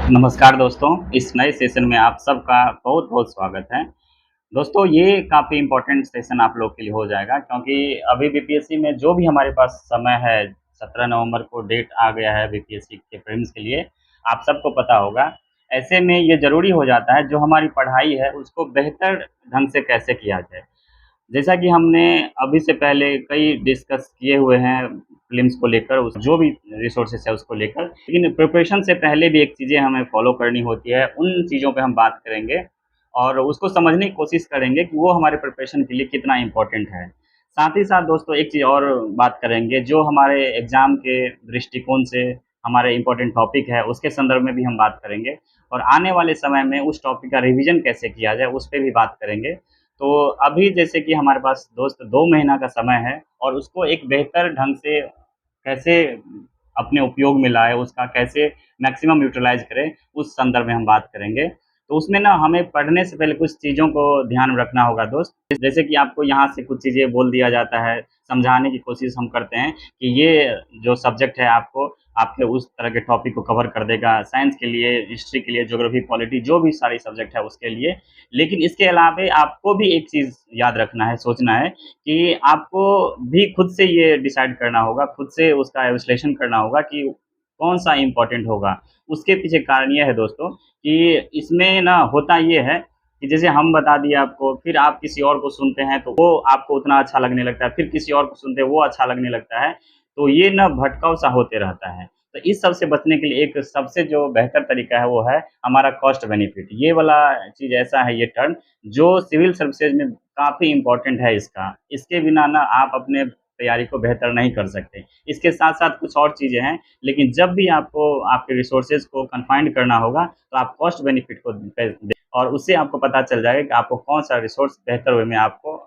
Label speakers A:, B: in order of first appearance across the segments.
A: नमस्कार दोस्तों, इस नए सेशन में आप सबका बहुत-बहुत स्वागत है। दोस्तों, ये काफ़ी इम्पोर्टेंट सेशन आप लोग के लिए हो जाएगा क्योंकि अभी बीपीएससी में जो भी हमारे पास समय है, 17 नवंबर को डेट आ गया है बीपीएससी के प्रीलिम्स के लिए, आप सबको पता होगा। ऐसे में ये ज़रूरी हो जाता है, जो हमारी पढ़ाई है, उसको बेहतर ढंग से कैसे किया जाए। जैसा कि हमने अभी से पहले कई डिस्कस किए हुए हैं प्रीलिम्स को लेकर उस जो भी रिसोर्सेस है उसको लेकर। लेकिन प्रिपरेशन से पहले भी एक चीज़ें हमें फ़ॉलो करनी होती है, उन चीज़ों पे हम बात करेंगे और उसको समझने की कोशिश करेंगे कि वो हमारे प्रिपरेशन के लिए कितना इम्पोर्टेंट है। साथ ही साथ दोस्तों एक चीज़ और बात करेंगे जो हमारे एग्ज़ाम के दृष्टिकोण से हमारे इम्पोर्टेंट टॉपिक है, उसके संदर्भ में भी हम बात करेंगे और आने वाले समय में उस टॉपिक का रिवीजन कैसे किया जाए, उस पे भी बात करेंगे। तो अभी जैसे कि हमारे पास दोस्त 2 महीना का समय है और उसको एक बेहतर ढंग से कैसे अपने उपयोग में लाएँ, उसका कैसे मैक्सिमम यूटिलाइज़ करें, उस संदर्भ में हम बात करेंगे। तो उसमें ना हमें पढ़ने से पहले कुछ चीज़ों को ध्यान रखना होगा दोस्त। जैसे कि आपको यहाँ से कुछ चीज़ें बोल दिया जाता है, समझाने की कोशिश हम करते हैं कि ये जो सब्जेक्ट है आपको आपके उस तरह के टॉपिक को कवर कर देगा, साइंस के लिए, हिस्ट्री के लिए, ज्योग्राफी, पॉलिटी जो भी सारी सब्जेक्ट है उसके लिए। लेकिन इसके अलावे आपको भी एक चीज़ याद रखना है, सोचना है कि आपको भी खुद से ये डिसाइड करना होगा, खुद से उसका विश्लेषण करना होगा कि कौन-सा इम्पोर्टेंट होगा। उसके पीछे कारण ये है दोस्तों कि इसमें ना होता ये है कि जैसे हम बता दिए आपको, फिर आप किसी और को सुनते हैं तो वो आपको उतना अच्छा लगने लगता है, फिर किसी और को सुनते हैं वो अच्छा लगने लगता है। तो ये ना भटकाव-सा होते रहता है। तो इस सब से बचने के लिए एक सबसे जो बेहतर तरीका है वो है हमारा कॉस्ट बेनिफिट। ये वाला चीज़ ऐसा है ये टर्म जो सिविल सर्विसेज़ में काफ़ी इम्पोर्टेंट है इसका। इसके बिना ना आप अपने तैयारी को बेहतर नहीं कर सकते। इसके साथ-साथ कुछ और चीज़ें हैं, लेकिन जब भी आपको आपके रिसोर्सेज़ को कन्फाइंड करना होगा, तो आप कॉस्ट बेनिफिट को दे और उससे आपको पता चल जाएगा कि आपको कौन-सा रिसोर्स बेहतर वे में आपको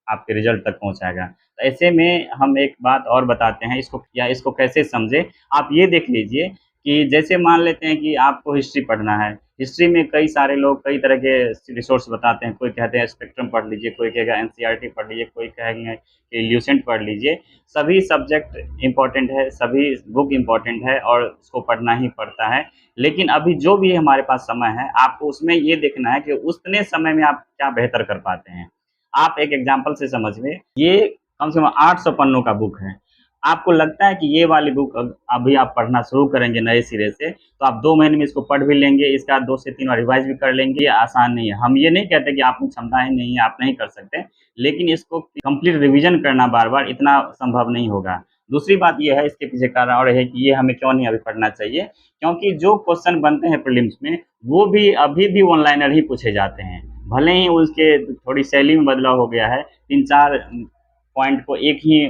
A: आपके रिज़ल्ट तक पहुँचाएगा। तो ऐसे में हम एक बात और बताते हैं इसको कैसे समझें। आप ये देख लीजिए कि जैसे मान लेते हैं कि आपको हिस्ट्री पढ़ना है। हिस्ट्री में कई सारे लोग कई तरह के रिसोर्स बताते हैं। कोई कहते हैं स्पेक्ट्रम पढ़ लीजिए, कोई कहेगा एनसीईआरटी पढ़ लीजिए, कोई कहेंगे कि ल्यूसेंट पढ़ लीजिए। सभी सब्जेक्ट इम्पोर्टेंट है, सभी बुक इम्पोर्टेंट है और उसको पढ़ना ही पड़ता है। लेकिन अभी जो भी हमारे पास समय है, आपको उसमें ये देखना है कि उतने समय में आप क्या बेहतर कर पाते हैं। आप एक एग्ज़ाम्पल से समझिए, ये कम से कम 800 पन्नों का बुक है। आपको लगता है कि ये वाली बुक अभी आप पढ़ना शुरू करेंगे नए सिरे से, तो आप 2 महीने में इसको पढ़ भी लेंगे, इसके बाद 2 से 3 बार रिवाइज़ भी कर लेंगे, ये आसान नहीं है। हम ये नहीं कहते कि आप में क्षमताएँ नहीं हैं, आप नहीं कर सकते, लेकिन इसको कंप्लीट रिवीज़न करना बार-बार इतना संभव नहीं होगा। दूसरी बात ये है, इसके पीछे कारण और है कि ये हमें क्यों नहीं अभी पढ़ना चाहिए, क्योंकि जो क्वेश्चन बनते हैं प्रीलिम्स में, वो भी अभी भी वन लाइनर ही पूछे जाते हैं। भले ही उसके थोड़ी शैली में बदलाव हो गया है, 3-4 पॉइंट को एक ही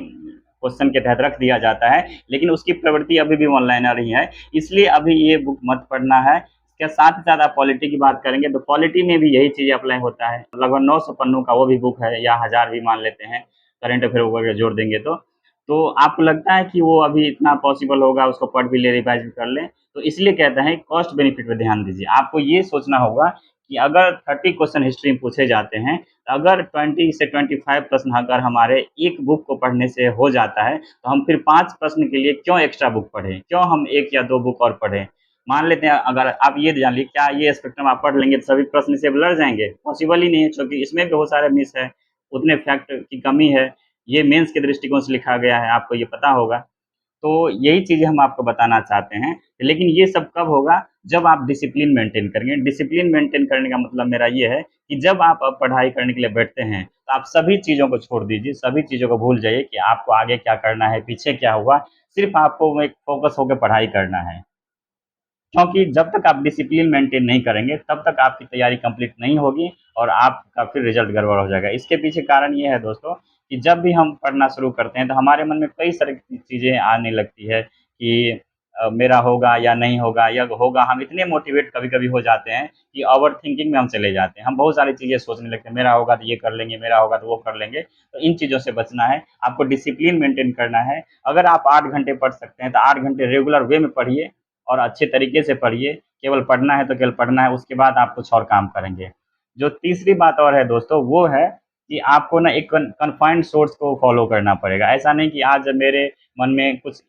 A: क्वेश्चन के तहत रख दिया जाता है, लेकिन उसकी प्रवृत्ति अभी भी वन लाइनर ही है, इसलिए अभी ये बुक मत पढ़ना है। इसके साथ ही साथ आप पॉलिटी की बात करेंगे, तो पॉलिटी में भी यही चीज़ अप्लाई होता है। लगभग 900 पन्नों का वो भी बुक है या 1000 भी मान लेते हैं, करंट अफेयर वगैरह जोड़ देंगे तो। तो आपको लगता है कि वो अभी इतना पॉसिबल होगा, उसको पढ़ भी लें, रिवाइज़ भी कर लें, तो इसलिए कहते हैं कॉस्ट बेनिफिट पे ध्यान दीजिए। आपको ये सोचना होगा कि अगर 30 क्वेश्चन हिस्ट्री में पूछे जाते हैं, अगर 20 से 25 प्रश्न अगर हमारे एक बुक को पढ़ने से हो जाता है, तो हम फिर 5 प्रश्न के लिए क्यों एक्स्ट्रा बुक पढ़ें? क्यों हम 1 या 2 बुक और पढ़ें? मान लेते हैं अगर आप ये जान लीजिए क्या ये स्पेक्ट्रम आप पढ़ लेंगे तो सभी प्रश्न से लड़ जाएँगे? पॉसिबल ही नहीं है क्योंकि इसमें भी बहुत सारे मिस है, उतने फैक्ट की कमी है। ये मेंस के दृष्टिकोण से लिखा गया है, आपको ये पता होगा। तो यही चीज़ें हम आपको बताना चाहते हैं। लेकिन ये सब कब होगा? जब आप डिसिप्लिन मेंटेन करेंगे। डिसिप्लिन मेंटेन करने का मतलब मेरा ये है कि जब आप अब पढ़ाई करने के लिए बैठते हैं, तो आप सभी चीज़ों को छोड़ दीजिए, सभी चीज़ों को भूल जाइए कि आपको आगे क्या करना है, पीछे क्या हुआ। सिर्फ़ आपको एक फ़ोकस होके पढ़ाई करना है। क्योंकि जब तक आप डिसिप्लिन मेंटेन नहीं करेंगे, तब तक आपकी तैयारी कंप्लीट नहीं होगी और आपका फिर रिज़ल्ट गड़बड़ हो जाएगा। इसके पीछे कारण ये है दोस्तों कि जब भी हम पढ़ना शुरू करते हैं, तो हमारे मन में कई सारी चीज़ें आने लगती है कि मेरा होगा या नहीं होगा या होगा। हम इतने मोटिवेट कभी-कभी हो जाते हैं कि ओवरथिंकिंग में हम चले जाते हैं। हम बहुत सारी चीज़ें सोचने लगते हैं, मेरा होगा तो ये कर लेंगे, मेरा होगा तो वो कर लेंगे। तो इन चीज़ों से बचना है, आपको डिसिप्लिन मेंटेन करना है। अगर आप 8 घंटे पढ़ सकते हैं, तो 8 घंटे रेगुलर वे में पढ़िए और अच्छे तरीके से पढ़िए, केवल पढ़ना है तो केवल पढ़ना है, उसके बाद आप कुछ और काम करेंगे। जो तीसरी बात और है दोस्तों, वो है कि आपको ना एक कन्फाइंड सोर्स को फ़ॉलो करना पड़ेगा। ऐसा नहीं कि आज मेरे मन में कुछ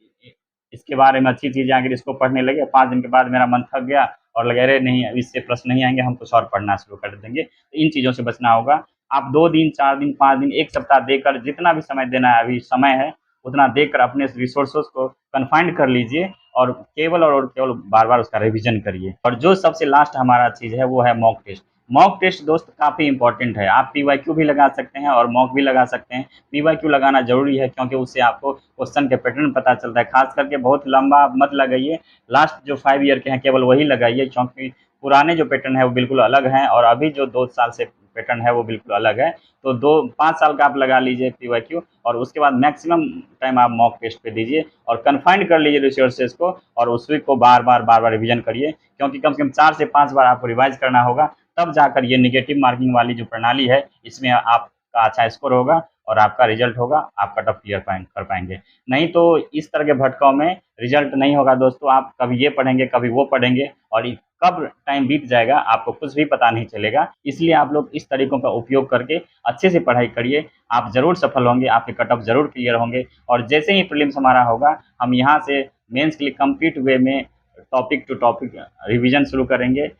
A: इसके बारे में अच्छी चीज़ें आ गई, इसको पढ़ने लगे, 5 दिन के बाद मेरा मन थक गया और लगे रहे नहीं इससे प्रश्न नहीं आएंगे, हम कुछ और पढ़ना शुरू कर देंगे। तो इन चीज़ों से बचना होगा। आप 2 दिन, 4 दिन, 5 दिन, 1 सप्ताह देकर जितना भी समय देना है, अभी समय है, उतना देकर अपने रिसोर्सेज़ को कन्फाइंड कर लीजिए और केवल और केवल बार-बार उसका रिवीजन करिए। और जो सबसे लास्ट हमारा चीज़ है वो है मॉक टेस्ट। मॉक टेस्ट दोस्त काफ़ी इंपॉर्टेंट है। आप पीवाईक्यू भी लगा सकते हैं और मॉक भी लगा सकते हैं। पीवाईक्यू लगाना ज़रूरी है क्योंकि उससे आपको क्वेश्चन के पैटर्न पता चलता है। खास करके बहुत लंबा मत लगाइए, लास्ट जो 5 ईयर के हैं केवल वही लगाइए, क्योंकि पुराने जो पैटर्न है वो बिल्कुल अलग हैं और अभी जो 2 साल से पैटर्न है वो बिल्कुल अलग है। तो 2-5 साल का आप लगा लीजिए पीवाईक्यू और उसके बाद मैक्सिमम टाइम आप मॉक टेस्ट पे दीजिए और कन्फाइंड कर लीजिए रिसोर्सेज को और उसी को बार-बार रिवीजन करिए, क्योंकि कम से कम 4 से 5 बार आपको रिवाइज़ करना होगा, तब जाकर ये नेगेटिव मार्किंग वाली जो प्रणाली है, इसमें आपका अच्छा स्कोर होगा और आपका रिजल्ट होगा, आप कट ऑफ क्लियर कर पाएँगे। नहीं तो इस तरह के भटकाव में रिजल्ट नहीं होगा दोस्तों। आप कभी ये पढ़ेंगे, कभी वो पढ़ेंगे और कब टाइम बीत जाएगा आपको कुछ भी पता नहीं चलेगा। इसलिए आप लोग इस तरीकों का उपयोग करके अच्छे से पढ़ाई करिए, आप ज़रूर सफल होंगे, आपके कट ऑफ ज़रूर क्लियर होंगे और जैसे ही प्रीलिम्स हमारा होगा, हम यहाँ से मेंस के लिए कंप्लीट वे में टॉपिक टू टॉपिक रिवीजन शुरू करेंगे,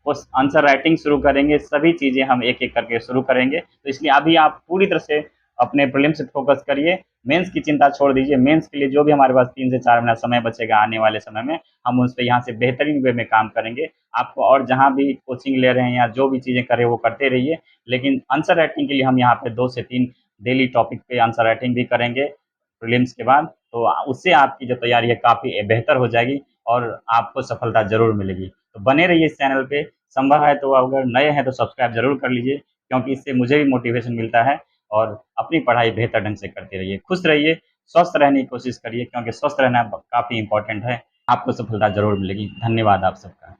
A: उस आंसर राइटिंग शुरू करेंगे, सभी चीज़ें हम एक-एक करके शुरू करेंगे। तो इसलिए अभी आप पूरी तरह से अपने प्रीलिम्स पे फोकस करिए, मेंस की चिंता छोड़ दीजिए। मेंस के लिए जो भी हमारे पास 3 से 4 महीना समय बचेगा आने वाले समय में, हम उस पे यहाँ से बेहतरीन वे में काम करेंगे। आपको और जहाँ भी कोचिंग ले रहे हैं या जो भी चीज़ें कर रहे हैं वो करते रहिए, लेकिन आंसर राइटिंग के लिए हम यहाँ पे 2 से 3 डेली टॉपिक पे आंसर राइटिंग भी करेंगे प्रीलिम्स के बाद। तो उससे आपकी जो तैयारी है काफ़ी बेहतर हो जाएगी और आपको सफलता ज़रूर मिलेगी। तो बने रहिए इस चैनल पे, संभव है तो अगर नए हैं तो सब्सक्राइब ज़रूर कर लीजिए, क्योंकि इससे मुझे भी मोटिवेशन मिलता है और अपनी पढ़ाई बेहतर ढंग से करते रहिए। खुश रहिए, स्वस्थ रहने की कोशिश करिए, क्योंकि स्वस्थ रहना काफ़ी इम्पोर्टेंट है। आपको सफलता ज़रूर मिलेगी। धन्यवाद आप सबका।